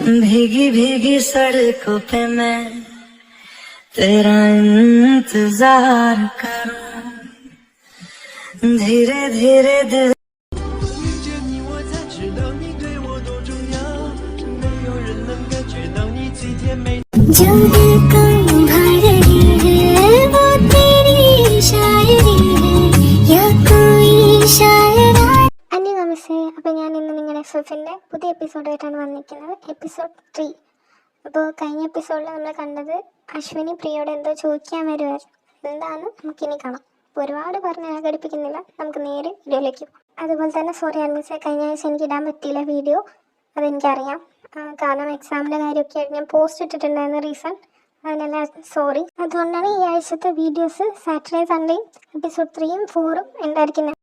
भीगी भीगी सड़कों पे मैं तेरा इंतजार करूं, धीरे धीरे दिल जो दिल को भर रही है वो तेरी शायरी है या कोई शायरा. നമസ്തേ. അപ്പോൾ ഞാൻ ഇന്ന് നിങ്ങളുടെ എക്സോഫിൻ്റെ പുതിയ എപ്പിസോഡായിട്ടാണ് വന്നിരിക്കുന്നത്, എപ്പിസോഡ് 3. അപ്പോൾ കഴിഞ്ഞ എപ്പിസോഡിൽ നമ്മൾ കണ്ടത് അശ്വിനി പ്രിയോട് എന്തോ ചോദിക്കാൻ വരുമായിരുന്നു. എന്താണെന്ന് നമുക്കിനി കാണാം. ഒരുപാട് പറഞ്ഞ് ഘടിപ്പിക്കുന്നില്ല, നമുക്ക് നേരെ വീഡിയോയിലേക്ക് പോകാം. അതുപോലെ തന്നെ സോറി ആൻമീസെ, കഴിഞ്ഞ ആഴ്ച എനിക്ക് ഇടാൻ പറ്റിയില്ല വീഡിയോ, അതെനിക്കറിയാം. കാരണം എക്സാമിൻ്റെ കാര്യമൊക്കെ ആയിട്ട് ഞാൻ പോസ്റ്റ് ഇട്ടിട്ടുണ്ടായിരുന്ന റീസൺ, അതിനെല്ലാം സോറി. അതുകൊണ്ടാണ് ഈ ആഴ്ചത്തെ വീഡിയോസ് സാറ്റർഡേ സൺഡേയും എപ്പിസോഡ് 3ഉം 4ഉം ഉണ്ടായിരിക്കുന്നത്.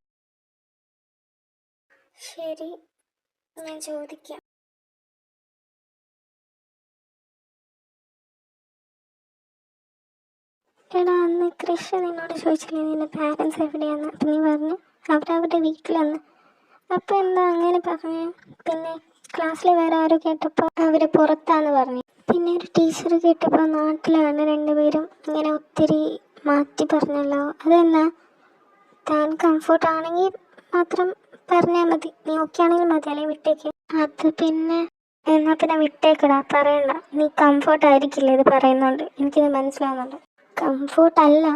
ശരി, ഞാൻ ചോദിക്കാം. എടാ, അന്ന് കൃഷ്ണ നിന്നോട് ചോദിച്ചില്ലേ നിന്റെ പാരൻസ് എവിടെയാന്ന്? അപ്പം നീ പറഞ്ഞു അവരവരുടെ വീട്ടിലെന്ന്. അപ്പം എന്താ അങ്ങനെ പറഞ്ഞു? പിന്നെ ക്ലാസ്സിൽ വേറെ ആരോ കേട്ടപ്പോൾ അവർ പുറത്താന്ന് പറഞ്ഞു. പിന്നെ ഒരു ടീച്ചർ കേട്ടപ്പോൾ നാട്ടിലാണ് രണ്ടുപേരും. ഇങ്ങനെ ഒത്തിരി മാറ്റി പറഞ്ഞല്ലോ, അതെന്നാ? താൻ കംഫർട്ടാണെങ്കിൽ മാത്രം പറഞ്ഞാൽ മതി, നീ ഓക്കെ ആണെങ്കിൽ മതി, അല്ലെങ്കിൽ വിട്ടേക്ക്. അത് പിന്നെ എന്നാൽ പിന്നെ വിട്ടേക്കടാ, പറയണ്ട. നീ കംഫർട്ട് ആയിരിക്കില്ല ഇത് പറയുന്നുണ്ട്, എനിക്കിത് മനസ്സിലാവുന്നുണ്ട്. കംഫർട്ടല്ല,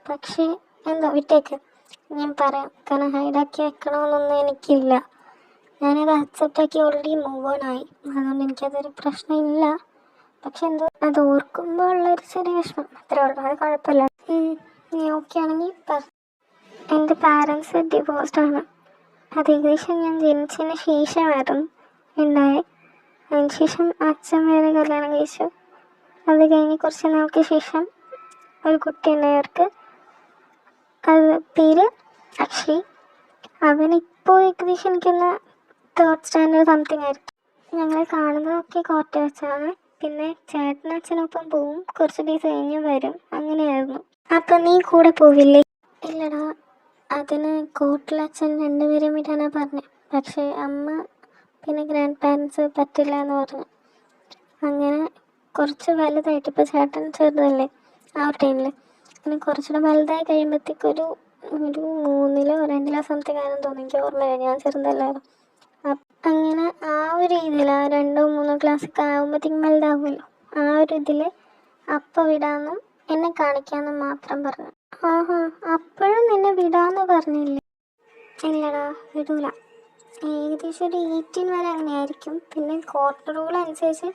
പക്ഷേ എന്താ വിട്ടേക്ക്, ഞാൻ പറയാം. കാരണം ഹൈഡാക്കി വെക്കണമെന്നൊന്നും എനിക്കില്ല, ഞാനത് അക്സെപ്റ്റാക്കി ഓൾറെഡി മൂവ് ഓൺ ആയി. അതുകൊണ്ട് എനിക്കതൊരു പ്രശ്നമില്ല. പക്ഷെ എന്തോ അത് ഓർക്കുമ്പോൾ ഉള്ളൊരു ചെറിയ വിഷമം, അത്രേ ഉള്ളൂ. അത് കുഴപ്പമില്ല. നീ ഓക്കെ ആണെങ്കിൽ പറ. എൻ്റെ പാരൻസ് ഡിവോഴ്സ്ഡാണ്. അത് ഏകദേശം ഞാൻ ജനിച്ചതിന് ശേഷമായിരുന്നു ഉണ്ടായത്. അതിന് ശേഷം അച്ഛൻ വേറെ കല്യാണം കഴിച്ചു. അത് കഴിഞ്ഞ് കുറച്ച് നാൾക്ക് ശേഷം ഒരു കുട്ടി ഉണ്ടായവർക്ക്. അത് പേര് അക്ഷയ്. അവനിപ്പോൾ ഏകദേശം എനിക്കൊന്ന് 3rd സ്റ്റാൻഡേർഡ് സംതിങ് ആയിരിക്കും. ഞങ്ങൾ കാണുന്നതൊക്കെ കോട്ട വെച്ചാണ്. പിന്നെ ചേട്ടനും അച്ഛനൊപ്പം പോവും, കുറച്ച് ഡേയ്സ് കഴിഞ്ഞ് വരും, അങ്ങനെയായിരുന്നു. അപ്പം നീ കൂടെ പോവില്ലേ? ഇല്ലടാ, അതിന് കോട്ടിലച്ഛൻ രണ്ടുപേരും വിടാനാണ് പറഞ്ഞത്. പക്ഷേ അമ്മ പിന്നെ ഗ്രാൻഡ് പാരൻസ് പറ്റില്ല എന്ന് പറഞ്ഞു. അങ്ങനെ കുറച്ച് വലുതായിട്ട്, ഇപ്പോൾ ചേട്ടൻ ചെറുതല്ലേ ആ ഒരു ടൈമിൽ, അങ്ങനെ കുറച്ചുകൂടെ വലുതായി കഴിയുമ്പോഴത്തേക്കൊരു 3-ലോ 2-ലോ സംതിങ് ആണെന്ന് തോന്നുന്നു, എനിക്ക് ഓർമ്മയില്ല, ഞാൻ ചെറുതല്ലായിരുന്നു. അങ്ങനെ ആ ഒരു രീതിയിൽ ആ 2-3 ക്ലാസ്സൊക്കെ ആകുമ്പോഴത്തേക്കും വലുതാകുമല്ലോ, ആ ഒരു ഇതിൽ അപ്പം വിടാമെന്നും എന്നെ കാണിക്കാമെന്നും മാത്രം പറഞ്ഞു. ആഹാ, അപ്പോഴും നിന്നെ വിടാമെന്ന് പറഞ്ഞില്ലേ? ഇല്ലടാ, വിടൂല. ഏകദേശം ഒരു 18 വരെ അങ്ങനെയായിരിക്കും. പിന്നെ കോർട്ട് റൂൾ അനുസരിച്ച്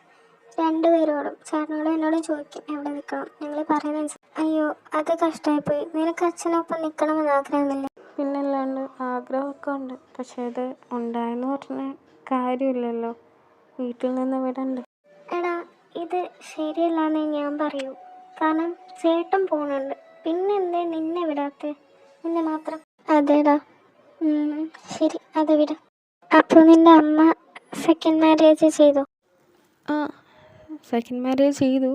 രണ്ടുപേരോടും, ചേട്ടനോടും എന്നോടും ചോദിക്കും എവിടെ നിൽക്കണം. ഞങ്ങൾ പറയുന്ന അയ്യോ, അത് കഷ്ടമായിപ്പോയി. നിനക്ക് അച്ഛനൊപ്പം നിൽക്കണമെന്ന് ആഗ്രഹമില്ല? പിന്നല്ലാണ്ട് ആഗ്രഹമൊക്കെ ഉണ്ട്, പക്ഷേ ഇത് ഉണ്ടായെന്ന് പറഞ്ഞ കാര്യമില്ലല്ലോ, വീട്ടിൽ നിന്ന് വിടണ്ടേ. എടാ, ഇത് ശരിയല്ലാന്നേ ഞാൻ പറയൂ. കാരണം ചേട്ടൻ പോകുന്നുണ്ട്, പിന്നെ എന്തേ നിന്നെ വിടാത്തെ? നിന്നെ മാത്രം. അതേടാ, ശരി, അത് വിട. അപ്പോൾ നിൻ്റെ അമ്മ സെക്കൻഡ് മാരേജ് ചെയ്തു? ആ, സെക്കൻഡ് മാരേജ് ചെയ്തു,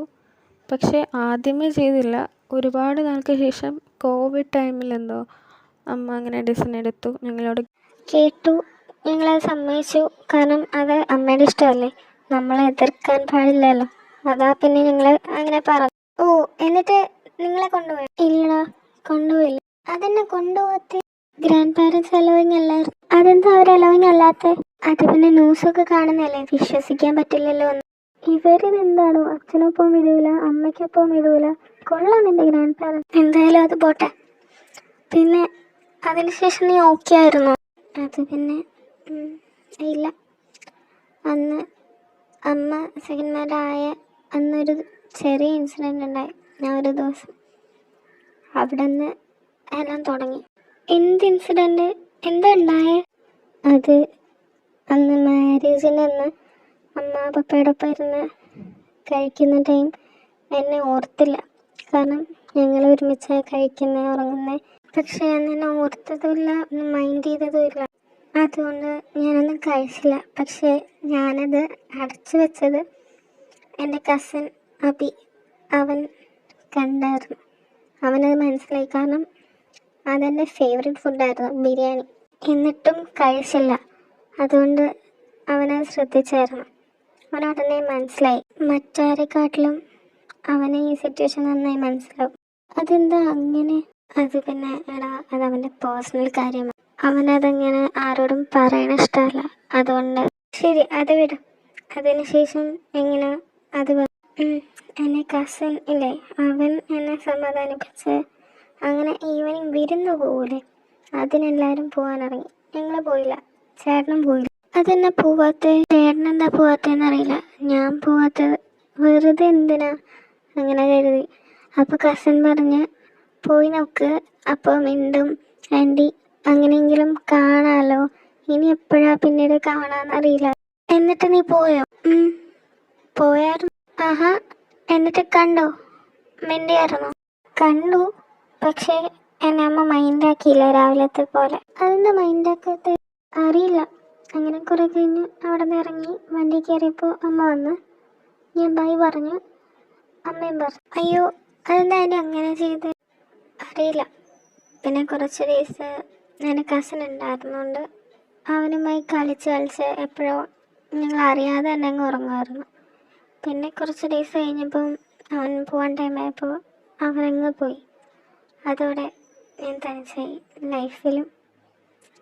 പക്ഷേ ആദ്യമേ ചെയ്തില്ല. ഒരുപാട് നാൾക്ക് ശേഷം കോവിഡ് ടൈമിലെന്തോ അമ്മ അങ്ങനെ ഡിസിഷൻ എടുത്തു. ഞങ്ങളോട് കേട്ടു, ഞങ്ങളത് സമ്മതിച്ചു. കാരണം അത് അമ്മയുടെ ഇഷ്ടമല്ലേ, നമ്മളെ എതിർക്കാൻ പാടില്ലല്ലോ. അതാ പിന്നെ ഞങ്ങൾ അങ്ങനെ പറഞ്ഞു. ഓ, എന്നിട്ട് നിങ്ങളെ കൊണ്ടുപോയി? ഇല്ലടാ, കൊണ്ടുപോയില്ല. അതെന്നെ കൊണ്ടുപോകത്തെ? ഗ്രാൻഡ് പാരൻസ് അലോവിങ് അല്ലായിരുന്നു. അതെന്താ അവർ അലോവിങ് അല്ലാത്ത? അത് പിന്നെ ന്യൂസൊക്കെ കാണുന്നതല്ലേ, വിശ്വസിക്കാൻ പറ്റില്ലല്ലോ എന്ന്. ഇവരിതെന്താണോ അച്ഛനൊപ്പം വിടൂല, അമ്മയ്ക്കൊപ്പം വിടൂല. കൊള്ളാം നിന്റെ ഗ്രാൻഡ് പാരൻസ്. എന്തായാലും അത് പോട്ടെ. പിന്നെ അതിനുശേഷം നീ ഓക്കെ ആയിരുന്നോ? അത് പിന്നെ ഇല്ല. അന്ന് അമ്മ സെക്കൻഡ് മാരേജ് ആയ അന്നൊരു ചെറിയ ഇൻസിഡൻറ്റ് ഉണ്ടായി. ഞാൻ ഒരു ദിവസം അവിടെ നിന്ന് എല്ലാം തുടങ്ങി. എന്ത് ഇൻസിഡൻറ്റ്? എന്താ ഉണ്ടായേ? അത് അന്ന് മാരേജിൻ്റെ അന്ന് അമ്മ പപ്പയോടൊപ്പം ഇരുന്ന് കഴിക്കുന്ന ടൈം എന്നെ ഓർത്തില്ല. കാരണം ഞങ്ങൾ ഒരുമിച്ച് കഴിക്കുന്നത് ഉറങ്ങുന്നത്. പക്ഷേ അന്ന് ഓർത്തതുമില്ല, ഒന്നും മൈൻഡ് ചെയ്തതുമില്ല. അതുകൊണ്ട് ഞാനൊന്നും കഴിച്ചില്ല. പക്ഷേ ഞാനത് അടച്ചു വെച്ചത് എൻ്റെ കസിൻ അബി, അവൻ കണ്ടായിരുന്നു. അവനത് മനസ്സിലായി. കാരണം അതെൻ്റെ ഫേവറേറ്റ് ഫുഡായിരുന്നു, ബിരിയാണി. എന്നിട്ടും കഴിച്ചില്ല. അതുകൊണ്ട് അവനത് ശ്രദ്ധിച്ചായിരുന്നു. അവനുടനെ മനസ്സിലായി മറ്റാരെക്കാട്ടിലും അവനെ ഈ സിറ്റുവേഷൻ നന്നായി മനസ്സിലാവും. അതെന്താ അങ്ങനെ? അത് പിന്നെ എടാ, അത് അവൻ്റെ പേഴ്സണൽ കാര്യമാണ്. അവനതങ്ങനെ ആരോടും പറയണ ഇഷ്ടമല്ല. അതുകൊണ്ട് ശരി, അത് വിടും. അതിനുശേഷം എങ്ങനെ അത് എന്നെ കസിൻ ഇല്ലേ, അവൻ എന്നെ സമാധാനിപ്പിച്ച് അങ്ങനെ ഈവനിങ് വിരുന്ന് പോകൂലേ, അതിനെല്ലാവരും പോകാനിറങ്ങി. ഞങ്ങൾ പോയില്ല, ചേട്ടനും പോയില്ല. അതെന്നാ പോവാത്ത? ചേട്ടനെന്താ പോവാത്തതെന്നറിയില്ല. ഞാൻ പോവാത്തത് വെറുതെ എന്തിനാ അങ്ങനെ കരുതി. അപ്പോൾ കസിൻ പറഞ്ഞ് പോയി നോക്ക്, അപ്പോൾ മിണ്ടും ആൻറ്റി, അങ്ങനെയെങ്കിലും കാണാമല്ലോ. ഇനി എപ്പോഴാ പിന്നീട് കാണാമെന്നറിയില്ല. എന്നിട്ട് നീ പോയോ? പോയായിരുന്നു. ആഹാ, എന്നിട്ട് കണ്ടോ? മിണ്ടിയായിരുന്നോ? കണ്ടു, പക്ഷേ എന്നെ അമ്മ മൈൻഡാക്കിയില്ല രാവിലത്തെ പോലെ. അതെന്താ മൈൻഡാക്കാത്ത? അറിയില്ല. അങ്ങനെ കുറേ കഴിഞ്ഞ് അവിടെ നിന്ന് ഇറങ്ങി വണ്ടി കയറിയപ്പോൾ അമ്മ വന്ന് ഞാൻ ബൈ പറഞ്ഞു. അമ്മയും പറഞ്ഞു. അയ്യോ, അതെന്താ ആൻറ്റി അങ്ങനെ ചെയ്ത്? അറിയില്ല. പിന്നെ കുറച്ച് ദിവസം എൻ്റെ കസിൻ ഉണ്ടായിരുന്നുകൊണ്ട് അവനുമായി കളിച്ച് എപ്പോഴോ ഞങ്ങൾ അറിയാതെ തന്നെ അങ്ങ് ഉറങ്ങുമായിരുന്നു. പിന്നെ കുറച്ച് ദിവസം കഴിഞ്ഞപ്പം അവൻ പോകാൻ ടൈമായപ്പോൾ അവനങ്ങ് പോയി. അതോടെ ഞാൻ തനിച്ചായി. ലൈഫിലും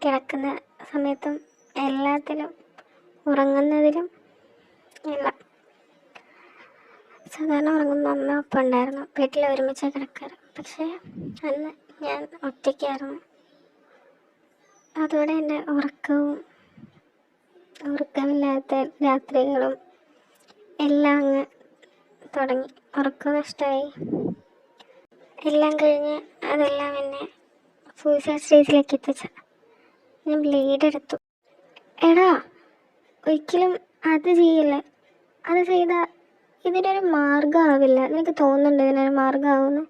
കിടക്കുന്ന സമയത്തും എല്ലാത്തിലും ഉറങ്ങുന്നതിലും എല്ലാം. സാധാരണ ഉറങ്ങുമ്പോൾ അമ്മ ഒപ്പം ഉണ്ടായിരുന്നു, വീട്ടിൽ ഒരുമിച്ച് കിടക്കാറ്. പക്ഷേ അന്ന് ഞാൻ ഒറ്റയ്ക്കായിരുന്നു. അതോടെ എൻ്റെ ഉറക്കമില്ലാത്ത രാത്രികളും എല്ലാം അങ്ങ് തുടങ്ങി. ഉറക്കം നഷ്ടമായി. എല്ലാം കഴിഞ്ഞ് അതെല്ലാം എന്നെ സൂയിസൈഡ് സ്റ്റേജിലേക്ക് എത്തിച്ച. ഞാൻ ബ്ലേഡ് എടുത്തു. എടാ, ഒരിക്കലും അത് ചെയ്യില്ല. അത് ചെയ്താൽ ഇതിനൊരു മാർഗ്ഗമാവില്ല. നിനക്ക് തോന്നുന്നുണ്ട് ഇതിനൊരു മാർഗ്ഗമാവുമെന്ന്?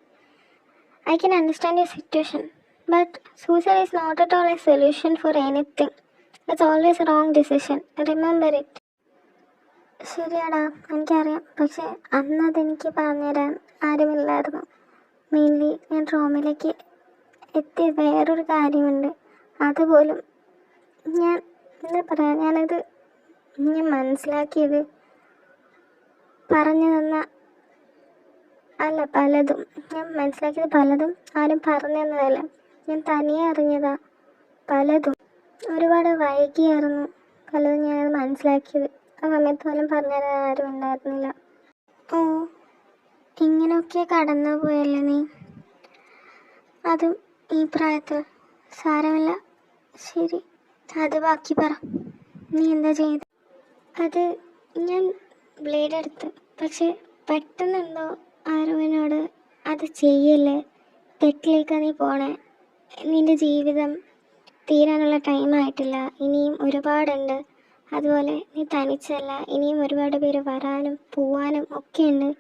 I can understand your situation, but suicide is not at all a solution for anything. It's always a wrong decision. Remember it. ശരിയാടാ, എനിക്കറിയാം. പക്ഷേ അന്നതെനിക്ക് പറഞ്ഞുതരാൻ ആരുമില്ലായിരുന്നു. മെയിൻലി ഞാൻ ട്രോമയിലേക്ക് എത്തിയ വേറൊരു കാര്യമുണ്ട്. അതുപോലും ഞാൻ എന്താ പറയുക, ഞാൻ മനസ്സിലാക്കിയത് പറഞ്ഞു തന്ന ഞാൻ മനസ്സിലാക്കിയത് പലതും ആരും പറഞ്ഞു തന്നതല്ല. ഞാൻ തനിയെ അറിഞ്ഞതാ പലതും. ഒരുപാട് വൈകിയായിരുന്നു പലതും ഞാനത് മനസ്സിലാക്കിയത്. ആ സമയത്ത് പോലും പറഞ്ഞു തരാൻ ആരും ഉണ്ടായിരുന്നില്ല. ഓ, ഇങ്ങനെയൊക്കെ കടന്നു പോയല്ലേ നീ, അതും ഈ പ്രായത്തിൽ. സാരമില്ല. ശരി, അത് ബാക്കി പറ. നീ എന്താ ചെയ്ത്? അത് ഞാൻ ബ്ലേഡ് എടുത്ത്. പക്ഷെ പെട്ടെന്നെന്തോ ആരോനോട് അത് ചെയ്യല്ലേ, തെറ്റിലേക്കാണ് നീ പോണേ, നിൻ്റെ ജീവിതം തീരാനുള്ള ടൈമായിട്ടില്ല, ഇനിയും ഒരുപാടുണ്ട്. അതുപോലെ നീ തനിച്ചല്ല, ഇനിയും ഒരുപാട് പേര് വരാനും പോവാനും ഒക്കെയുണ്ട്.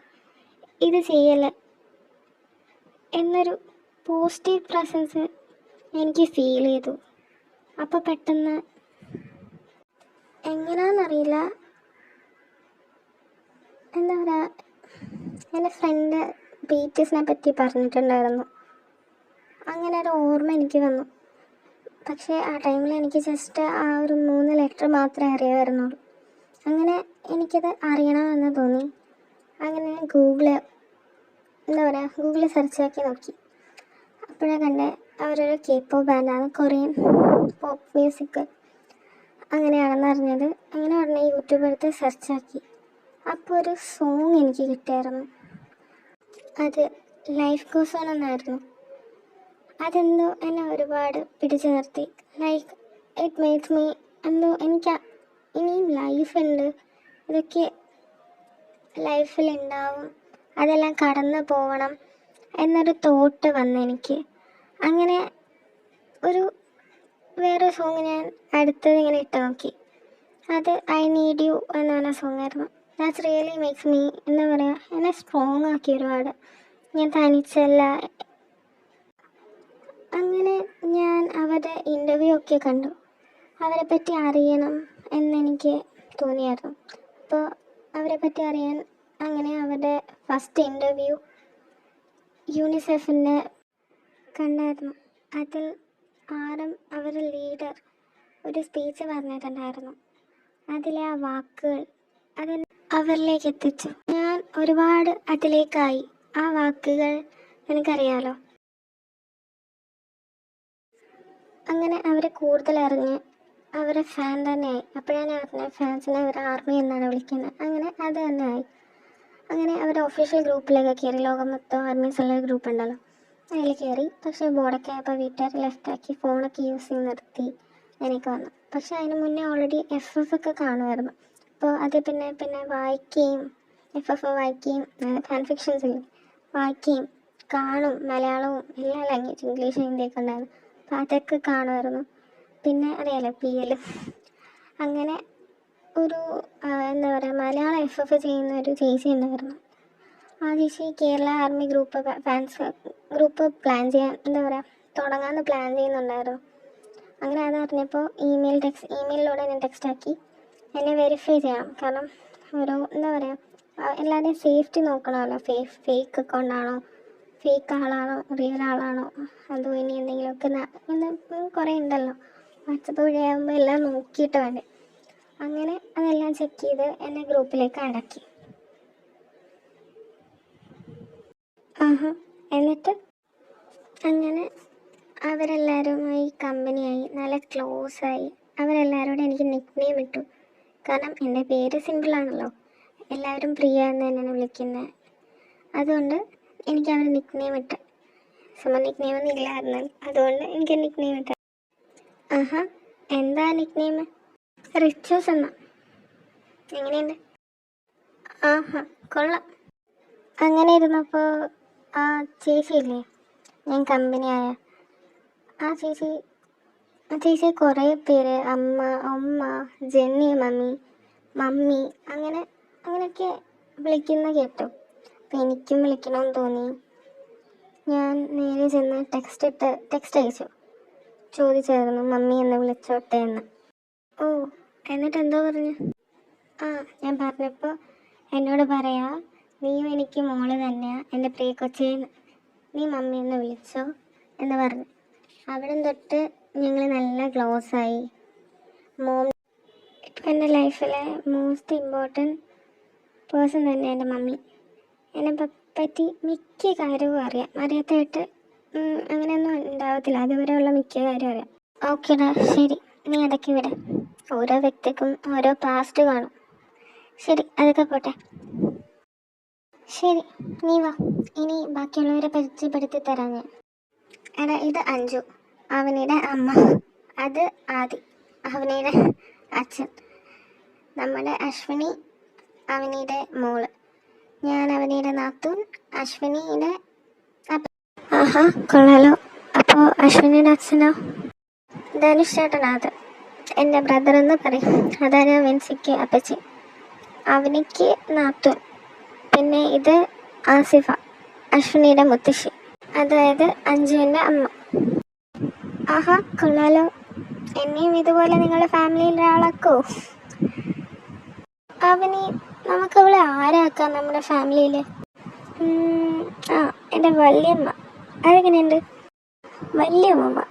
ഇത് ചെയ്യല്ലേ എന്നൊരു പോസിറ്റീവ് പ്രസൻസ് എനിക്ക് ഫീൽ ചെയ്തു. അപ്പോൾ പെട്ടെന്ന് എങ്ങനെയാണെന്നറിയില്ല, എന്താ പറയുക, എൻ്റെ ഫ്രണ്ട് ബീറ്റീസിനെ പറ്റി പറഞ്ഞിട്ടുണ്ടായിരുന്നു. അങ്ങനെ ഒരു ഓർമ്മ എനിക്ക് വന്നു. പക്ഷേ ആ ടൈമിൽ എനിക്ക് ജസ്റ്റ് ആ ഒരു 3 ലെറ്റർ മാത്രമേ അറിയാമായിരുന്നുള്ളൂ. അങ്ങനെ എനിക്കത് അറിയണമെന്ന് തോന്നി. അങ്ങനെ ഗൂഗിളിൽ സെർച്ചാക്കി നോക്കി. അപ്പോഴാണ് കണ്ടേ അവരൊരു K-pop ബാൻഡാണ്, കൊറിയൻ പോപ്പ് മ്യൂസിക് അങ്ങനെയാണെന്ന് അറിഞ്ഞത്. അങ്ങനെ ഉടനെ യൂട്യൂബ് എടുത്ത് സെർച്ചാക്കി. അപ്പോൾ ഒരു സോങ് എനിക്ക് കിട്ടിയായിരുന്നു. അത് ലൈഫ് ഗോസ് ഓൺ എന്നായിരുന്നു. അതെന്തോ എന്നെ ഒരുപാട് പിടിച്ചു നിർത്തി. ലൈക്ക് ഇറ്റ് മേക്സ് മീ എന്തോ എനിക്ക് ഇനിയും ലൈഫുണ്ട്, ഇതൊക്കെ ലൈഫിലുണ്ടാവും, അതെല്ലാം കടന്നു പോകണം എന്നൊരു തോട്ട് വന്നെനിക്ക്. അങ്ങനെ വേറെ സോങ് ഞാൻ അടുത്തത് ഇങ്ങനെ ഇട്ട് നോക്കി. അത് ഐ നീഡ് യു എന്ന് പറഞ്ഞ സോങ്ങായിരുന്നു. ദാറ്റ്സ് റിയലി മേക്സ് മീ എന്താ പറയുക, എന്നെ സ്ട്രോങ് ആക്കി ഒരുപാട്. ഞാൻ തനിച്ചല്ല. അങ്ങനെ ഞാൻ അവരുടെ ഇൻ്റർവ്യൂ ഒക്കെ കണ്ടു. അവരെ പറ്റി അറിയണം എന്നെനിക്ക് തോന്നിയായിരുന്നു. അപ്പോൾ അവരെ പറ്റി അറിയാൻ അങ്ങനെ അവരുടെ ഫസ്റ്റ് ഇൻ്റർവ്യൂ യൂണിസെഫിൻ്റെ കണ്ടായിരുന്നു. അതിൽ അവരുടെ ലീഡർ ഒരു സ്പീച്ച് പറഞ്ഞിട്ടുണ്ടായിരുന്നു. അതിലെ ആ വാക്കുകൾ അവരിലേക്ക് എത്തിച്ചു. ഞാൻ ഒരുപാട് അതിലേക്കായി. ആ വാക്കുകൾ എനിക്കറിയാലോ. അങ്ങനെ അവരെ കൂടുതൽ അറിഞ്ഞ് അവരെ ഫാൻ തന്നെയായി. അപ്പോഴാണ് അറിഞ്ഞ ഫാൻസിനെ അവർ ആർമി എന്നാണ് വിളിക്കുന്നത്. അങ്ങനെ അത് തന്നെ ആയി. അങ്ങനെ അവർ ഒഫീഷ്യൽ ഗ്രൂപ്പിലൊക്കെ കയറി. ലോകം മൊത്തം ആർമീസ് ഉള്ള ഗ്രൂപ്പ് ഉണ്ടല്ലോ, അതിൽ കയറി. പക്ഷേ ബോർഡൊക്കെ ആയപ്പോൾ വീട്ടുകാർ ലെഫ്റ്റാക്കി, ഫോണൊക്കെ യൂസ് ചെയ്ത് നിർത്തി. എനിക്ക് വന്നു. പക്ഷേ അതിന് മുന്നേ ഓൾറെഡി FF ഒക്കെ കാണുമായിരുന്നു. അപ്പോൾ അത് പിന്നെ വായിക്കുകയും FF വായിക്കുകയും ഫാൻ ഫിക്ഷൻസ് ഇല്ലേ വായിക്കുകയും കാണും. മലയാളവും എല്ലാ ലാംഗ്വേജ്, ഇംഗ്ലീഷ്, ഹിന്ദിയൊക്കെ ഉണ്ടായിരുന്നു. അപ്പോൾ അതൊക്കെ കാണുമായിരുന്നു. പിന്നെ അറിയാലോ PL. അങ്ങനെ ഒരു എന്താ പറയുക, മലയാളം FF ചെയ്യുന്ന ഒരു ചേച്ചി ഉണ്ടായിരുന്നു. ആ ചേച്ചി Kerala army fans group plan ചെയ്യാൻ തുടങ്ങാമെന്ന് പ്ലാൻ ചെയ്യുന്നുണ്ടായിരുന്നു. അങ്ങനെ അതറിഞ്ഞപ്പോൾ ഇമെയിലിലൂടെ ഞാൻ ടെക്സ്റ്റാക്കി എന്നെ വെരിഫൈ ചെയ്യണം. കാരണം ഒരു എല്ലാവരുടെയും സേഫ്റ്റി നോക്കണമല്ലോ. ഫേക്ക് അക്കൗണ്ടാണോ, ഫേക്ക് ആളാണോ, റിയൽ ആളാണോ, അതോ ഇനി എന്തെങ്കിലുമൊക്കെ കുറേ ഉണ്ടല്ലോ. വാട്സപ്പ് വഴിയാകുമ്പോൾ എല്ലാം നോക്കിയിട്ട് വേണ്ടേ. അങ്ങനെ അതെല്ലാം ചെക്ക് ചെയ്ത് എന്നെ ഗ്രൂപ്പിലേക്ക് അടക്കി. എന്നിട്ട് അങ്ങനെ അവരെല്ലാവരുമായി കമ്പനിയായി, നല്ല ക്ലോസായി. അവരെല്ലാവരോടും എനിക്ക് നിക്ക് നെയിം ഇട്ടു. കാരണം എൻ്റെ പേര് സിമ്പിളാണല്ലോ, എല്ലാവരും പ്രിയ എന്ന് തന്നെയാണ് വിളിക്കുന്നത്. അതുകൊണ്ട് എനിക്ക് അവർ നിക്ക് നെയിം ഇട്ട്. നിക്ക് നെയിം ഒന്നും ഇല്ലായിരുന്നു, അതുകൊണ്ട് എനിക്ക് നിക്ക് നെയിം ഇട്ട. എന്താ നിക്ക് നെയിം? റിച്ചൂസ് എന്നാ. എങ്ങനെയുണ്ട്? കൊള്ളാം. അങ്ങനെ ഇരുന്നപ്പോൾ ആ ചേച്ചിയില്ലേ, ഞാൻ കമ്പനിയായ ആ ചേച്ചി കുറേ പേര് അമ്മ, ജെന്നി മമ്മി അങ്ങനെയൊക്കെ വിളിക്കുന്ന കേട്ടു. അപ്പം എനിക്കും വിളിക്കണമെന്ന് തോന്നി. ഞാൻ നേരെ ചെന്ന് ടെക്സ്റ്റ് അയച്ചു. ചോദിച്ചായിരുന്നു മമ്മി എന്ന് വിളിച്ചോട്ടെ എന്ന്. ഓ, എന്നിട്ട് എന്തോ പറഞ്ഞു? ഞാൻ പറഞ്ഞപ്പോൾ എന്നോട് പറയാ, നീയും എനിക്ക് മോള് തന്നെയാ, എൻ്റെ പ്രിയ കൊച്ചേന്ന്, നീ മമ്മി എന്ന് വിളിച്ചോ എന്ന് പറഞ്ഞു. അവിടെ തൊട്ട് ഞങ്ങൾ നല്ല ക്ലോസായി. ഇപ്പം എൻ്റെ ലൈഫിലെ മോസ്റ്റ് ഇമ്പോർട്ടൻറ്റ് പേഴ്സൺ തന്നെ എൻ്റെ മമ്മി. എന്നെ പറ്റി മിക്ക കാര്യവും അറിയാം. അറിയാത്തായിട്ട് അങ്ങനെയൊന്നും ഉണ്ടാവത്തില്ല. അതുവരെയുള്ള മിക്ക കാര്യം അറിയാം. ഓക്കേടാ, ശരി, നീ അതൊക്കെ വിട്. ഓരോ വ്യക്തിക്കും ഓരോ പാസ്റ്റ് കാണും. ശരി, അതൊക്കെ പോട്ടെ. ശരി, നീ വാ, ഇനി ബാക്കിയുള്ളവരെ പരിചയപ്പെടുത്തി തരാം ഞാൻ. എടാ, ഇത് അഞ്ജു, അവനിയുടെ അമ്മ. അത് ആദി, അവനിയുടെ അച്ഛൻ. നമ്മുടെ അശ്വിനി, അവനിയുടെ മോള്. ഞാൻ അവനിയുടെ നാത്തൂൻ, അശ്വിനിയുടെ കൊള്ളാലോ. അപ്പോൾ അശ്വിനിയുടെ അച്ഛനോ? ധനുഷ് ചേട്ടനാ. അത് എൻ്റെ ബ്രദർ എന്ന് പറയും. അതാണ് വിൻസിക്ക് അപ്പച്ചി, അവനിക്ക് നാത്തൂൻ. പിന്നെ ഇത് ആസിഫ, അശ്വിനിയുടെ മുത്തശ്ശി, അതായത് അഞ്ജുവിൻ്റെ അമ്മ. കൊള്ളാലോ. എന്നെയും ഇതുപോലെ നിങ്ങളുടെ ഫാമിലിയിൽ ഒരാളാക്കോ? നമുക്ക് അവളെ ആരാക്കാം നമ്മുടെ ഫാമിലിയിൽ? എൻ്റെ വല്യമ്മ. അതെങ്ങനെയുണ്ട്? വല്യമ്മ.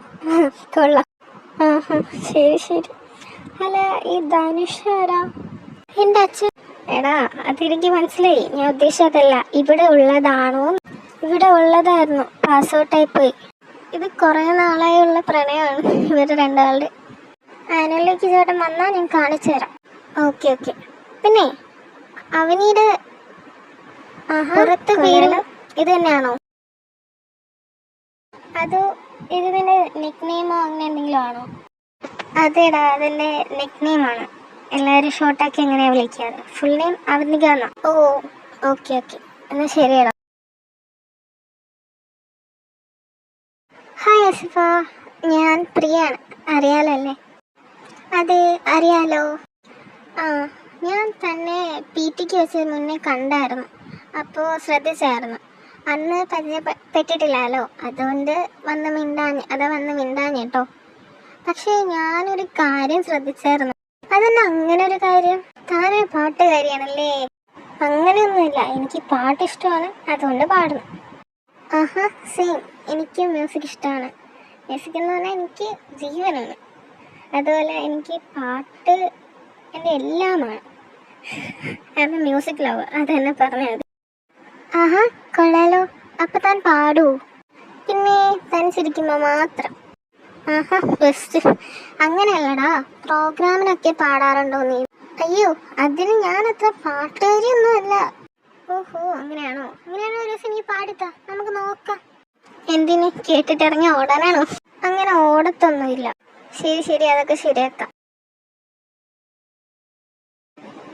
കൊള്ളാം. ശരി. അല്ല, ഈ ധനുഷ് ആരാ? എൻ്റെ അച്ഛൻ. എടാ, അതെനിക്ക് മനസ്സിലായി. ഞാൻ ഉദ്ദേശിച്ചതല്ല. ഇവിടെ ഉള്ളതാണോ? ഇവിടെ ഉള്ളതായിരുന്നു, പാസ് ഔട്ടായി പോയി. ഇത് കുറേ നാളായുള്ള പ്രണയമാണ് ഇവരുടെ രണ്ടാളുടെ. ആനുവലിലേക്ക് ചേട്ടൻ വന്നാൽ ഞാൻ കാണിച്ചു തരാം. ഓക്കെ. പിന്നെ അവനീടെ പുറത്ത് പേരും ഇത് തന്നെയാണോ? അതോ ഇത് നിന്റെ നിക്ക് നെയിമോ അങ്ങനെ എന്തെങ്കിലും ആണോ? അതേടാ, അതെൻ്റെ നിക്ക് നെയിമാണ്. എല്ലാവരും ഷോർട്ടാക്കി എങ്ങനെയാണ് വിളിക്കാറ്. ഫുൾ നെയിം അവനിക്കാന്നോ? ഓ, ഓക്കെ. എന്നാൽ ശരിയടാ. ഹായ് ആസിഫ, ഞാൻ പ്രിയാണ്. അറിയാലോ അല്ലേ? അതെ, അറിയാലോ. ഞാൻ തന്നെ PT-ക്ക് വെച്ച് മുന്നേ കണ്ടായിരുന്നു. അപ്പോൾ ശ്രദ്ധിച്ചായിരുന്നു. അന്ന് പരിചയപ്പെട്ടിട്ടില്ലല്ലോ, അതുകൊണ്ട് വന്ന് മിണ്ടാൻ കേട്ടോ. പക്ഷേ ഞാനൊരു കാര്യം ശ്രദ്ധിച്ചായിരുന്നു. അതെന്നാ അങ്ങനെ ഒരു കാര്യം? താനൊരു പാട്ടുകാരിയാണല്ലേ? അങ്ങനെയൊന്നുമില്ല, എനിക്ക് പാട്ട് ഇഷ്ടമാണ്, അതുകൊണ്ട് പാടുന്നു. സെയിം, എനിക്ക് മ്യൂസിക് ഇഷ്ടമാണ്. മ്യൂസിക് എന്ന് പറഞ്ഞാൽ എനിക്ക് ജീവനാണ്. അതുപോലെ എനിക്ക് പാട്ട് എൻ്റെ എല്ലാമാണ്. അത് മ്യൂസിക് ലവ്, അത് തന്നെ പറഞ്ഞാൽ മതി. ആഹാ, കൊള്ളാലോ. അപ്പം താൻ പാടൂ? പിന്നെ തനിച്ചിരിക്കുമ്പോൾ മാത്രം. ആഹാ, ബെസ്റ്റ്. അങ്ങനെയല്ലടാ, പ്രോഗ്രാമിനൊക്കെ പാടാറുണ്ടോ നീ? അയ്യോ, അതിന് ഞാൻ അത്ര പാട്ടുകാരിയൊന്നും അല്ല. ഓഹോ, അങ്ങനെയാണോ? അങ്ങനെയാണോ, ഒരു ദിവസം നീ പാടിത്താ, നമുക്ക് നോക്കാം. എന്തിന്, കേട്ടിട്ടിറങ്ങി ഓടാനാണോ? അങ്ങനെ ഓടത്തൊന്നുമില്ല. ശരി ശരി, അതൊക്കെ ശരിയാക്കാം.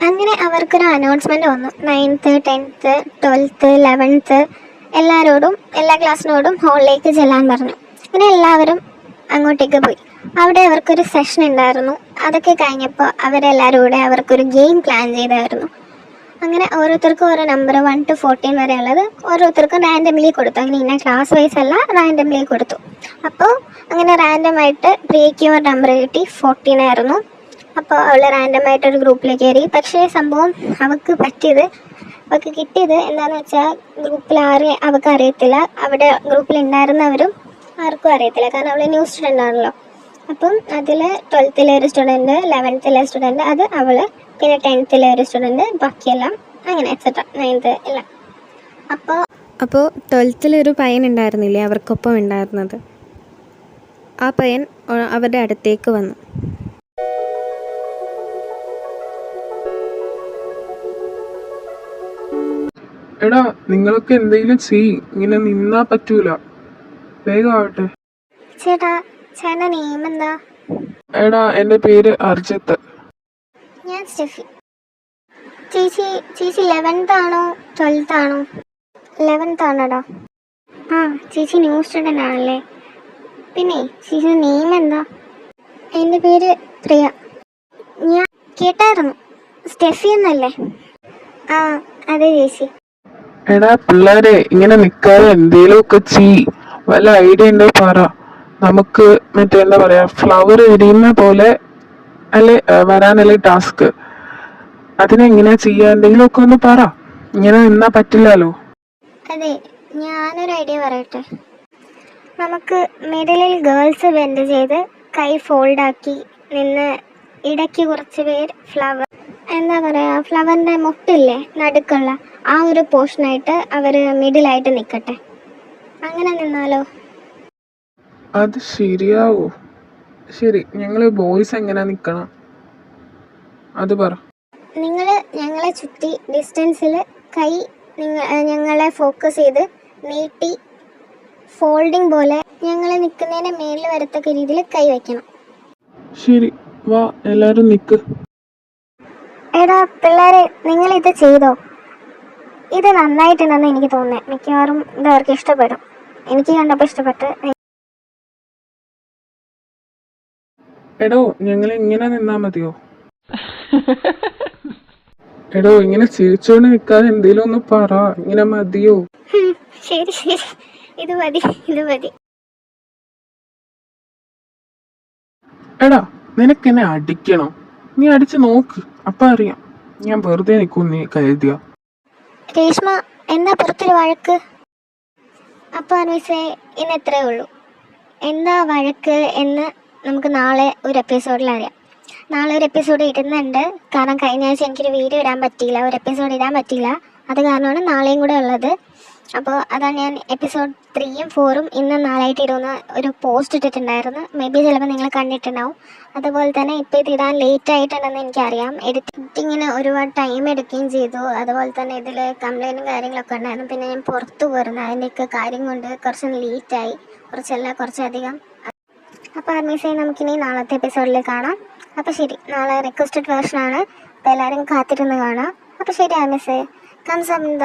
അങ്ങനെ അവർക്കൊരു അനൗൺസ്മെന്റ് വന്നു. 9th 10th 12th 11th എല്ലാവരോടും, എല്ലാ ക്ലാസ്സിനോടും ഹാളിലേക്ക് ചെല്ലാൻ പറഞ്ഞു. അങ്ങനെ എല്ലാവരും അങ്ങോട്ടേക്ക് പോയി. അവിടെ അവർക്കൊരു സെഷൻ ഉണ്ടായിരുന്നു. അതൊക്കെ കഴിഞ്ഞപ്പോൾ അവരെല്ലാവരും കൂടെ അവർക്കൊരു ഗെയിം പ്ലാൻ ചെയ്തായിരുന്നു. അങ്ങനെ ഓരോരുത്തർക്കും ഓരോ നമ്പർ 1 to 14 വരെ ഉള്ളത് ഓരോരുത്തർക്കും റാൻഡംലി കൊടുത്തു. അങ്ങനെ ഇന്ന ക്ലാസ് വൈസ് അല്ല, റാൻഡംലി കൊടുത്തു. അപ്പോൾ അങ്ങനെ റാൻഡമായിട്ട് പ്രിയയ്ക്ക് ഒരു നമ്പർ കിട്ടി, 14 ആയിരുന്നു. അപ്പോൾ അവൾ റാൻഡമായിട്ടൊരു ഗ്രൂപ്പിലേക്ക് കയറി. പക്ഷേ സംഭവം അവൾക്ക് കിട്ടിയത് എന്താണെന്ന് വെച്ചാൽ, ഗ്രൂപ്പിൽ ആരെ അവൾക്ക് അറിയത്തില്ല. അവിടെ ഗ്രൂപ്പിൽ ഉണ്ടായിരുന്നവരും ആർക്കും അറിയത്തില്ല, കാരണം അവൾ ന്യൂ സ്റ്റുഡൻ്റ് ആണല്ലോ. അപ്പം അതിൽ 12th ഒരു സ്റ്റുഡൻറ്റ്, 11th സ്റ്റുഡൻറ്റ്, അത് അവൾ, പിന്നെ 10th ഒരു സ്റ്റുഡൻറ്റ്, ബാക്കിയെല്ലാം അങ്ങനെ എക്സെട്ര 9th എല്ലാം. അപ്പോൾ 12th ഒരു പയ്യൻ ഉണ്ടായിരുന്നില്ലേ അവർക്കൊപ്പം ഉണ്ടായിരുന്നത്, ആ പയ്യൻ അവരുടെ അടുത്തേക്ക് വന്നു. എടാ, നിങ്ങളൊക്കെ എന്തെങ്കിലും ഇങ്ങനെ നിന്നാ പറ്റൂല, വേഗം ആവട്ടെ. ചേട്ടാ നെയിം എന്താ? എടാ, എൻ്റെ പേര് അർജിത്ത്. ഞാൻ സ്റ്റെഫി. ചേച്ചി 11th ആണോ 12th ആണോ? 11th ആണോടാ. ആ, ചേച്ചി ന്യൂ സ്റ്റുഡൻ്റ് ആണല്ലേ. പിന്നെ ചേച്ചി നെയിം എന്താ? എൻ്റെ പേര് പ്രിയ. ഞാൻ കേട്ടായിരുന്നു, സ്റ്റെഫി എന്നല്ലേ? ആ അതെ ചേച്ചി. എടാ പിള്ളേരെ, ഇങ്ങനെ നിൽക്കാതെ എന്തേലുമൊക്കെ വല്ല ഐഡിയ ഉണ്ടോ പറ. നമുക്ക് മറ്റേ എന്താ പറയാ, ഫ്ലവർ എരിയുന്ന പോലെ അല്ലെ വരാനല്ലേ ടാസ്ക്. അതിനെങ്ങനെയാ ചെയ്യാ, എന്തെങ്കിലുമൊക്കെ ഒന്ന് പറ. ഇങ്ങനെ നിന്നാ പറ്റില്ലല്ലോ. അതെ, ഞാനൊരു ഐഡിയ പറയട്ടെ. നമുക്ക് മിഡിലിൽ ഗേൾസ് ബെൻഡ് ചെയ്ത് കൈ ഫോൾഡാക്കി നിന്ന് ഇടയ്ക്ക് കുറച്ച് പേര് എന്താ പറയുക, ഫ്ലവറിൻ്റെ മുട്ടില്ലേ നടുക്കുള്ള ആ ഒരു പോർഷനായിട്ട് അവർ മിഡിലായിട്ട് നിൽക്കട്ടെ. അങ്ങനെ നിന്നാലോ? അത് ശരിയാവോ? ശരി, ഞങ്ങൾ ബോയ്സ് എങ്ങനെ നിൽക്കണം അത് പറ. നിങ്ങൾ ഞങ്ങളെ ചുറ്റി ഡിസ്റ്റൻസിൽ കൈ ഞങ്ങളെ ഫോക്കസ് ചെയ്ത് നീട്ടി ഫോൾഡിങ് പോലെ ഞങ്ങൾ നിൽക്കുന്നതിൻ്റെ മേളിൽ വരത്തക്ക രീതിയിൽ കൈ വയ്ക്കണം. ശരി, വാ എല്ലാരും നിക്ക്. എടാ പിള്ളേരെ, നിങ്ങളിത് ചെയ്തോ? ഇത് നന്നായിട്ടുണ്ടെന്ന് എനിക്ക് തോന്നുന്നത്. മിക്കവാറും ഇത് അവർക്ക് ഇഷ്ടപ്പെടും. എനിക്ക് കണ്ടപ്പോൾ ഇഷ്ടപ്പെട്ട്. എടോ, ഞങ്ങൾ ഇങ്ങനെ നിന്നാ മതിയോ? എടോ, ഇങ്ങനെ ചിരിച്ചോണ്ട് നിൽക്കാതെ എന്തേലും ഒന്ന് പറ. ഇങ്ങനെ മതിയോ? ശരി, ഇത് മതി. എടാ, നിനക്കെന്നെ അടിക്കണോ? നീ അടിച്ച് നോക്ക്, അപ്പൊ അറിയാം. ഞാൻ വെറുതെ നിൽക്കും നീ കരുതിയ. രേഷ്മ, എന്താ പുറത്തൊരു വഴക്ക്? അപ്പോൾ അനീസേ, ഇന്ന് എത്രയേ ഉള്ളൂ. എന്താ വഴക്ക് എന്ന് നമുക്ക് നാളെ ഒരു എപ്പിസോഡിൽ അറിയാം. നാളെ ഒരു എപ്പിസോഡ് ഇടുന്നുണ്ട്, കാരണം കഴിഞ്ഞ ആഴ്ച എനിക്കൊരു വീഡിയോ ഇടാൻ പറ്റിയില്ല, ഒരു എപ്പിസോഡ് ഇടാൻ പറ്റിയില്ല. അത് കാരണമാണ് നാളെയും കൂടെ ഉള്ളത്. അപ്പോൾ അതാണ് ഞാൻ എപ്പിസോഡ് 3ഉം 4ഉം ഇന്നും നാളായിട്ട് ഇടുന്ന ഒരു പോസ്റ്റ് ഇട്ടിട്ടുണ്ടായിരുന്നു. മേ ബി ചിലപ്പോൾ നിങ്ങൾ കണ്ടിട്ടുണ്ടാവും. അതുപോലെ തന്നെ ഇപ്പോൾ ഇത് ഇടാൻ ലേറ്റ് ആയിട്ടുണ്ടെന്ന് എനിക്കറിയാം. എഡിറ്റിങ്ങിന് ഒരുപാട് ടൈം എടുക്കുകയും ചെയ്തു. അതുപോലെ തന്നെ ഇതിൽ കംപ്ലൈൻറ്റും കാര്യങ്ങളൊക്കെ ഉണ്ടായിരുന്നു. പിന്നെ ഞാൻ പുറത്തു പോയിരുന്നു, അതിൻ്റെയൊക്കെ കാര്യം കൊണ്ട് കുറച്ച് ലേറ്റായി, കുറച്ചധികം. അപ്പോൾ ആർമീസേ, നമുക്കിനി നാളത്തെ എപ്പിസോഡിൽ കാണാം. അപ്പോൾ ശരി, നാളെ റിക്വസ്റ്റഡ് വേർഷനാണ്, അപ്പോൾ എല്ലാവരും കാത്തിരുന്ന് കാണാം. അപ്പോൾ ശരി ആർമീസേ, കംസമിന്ദ.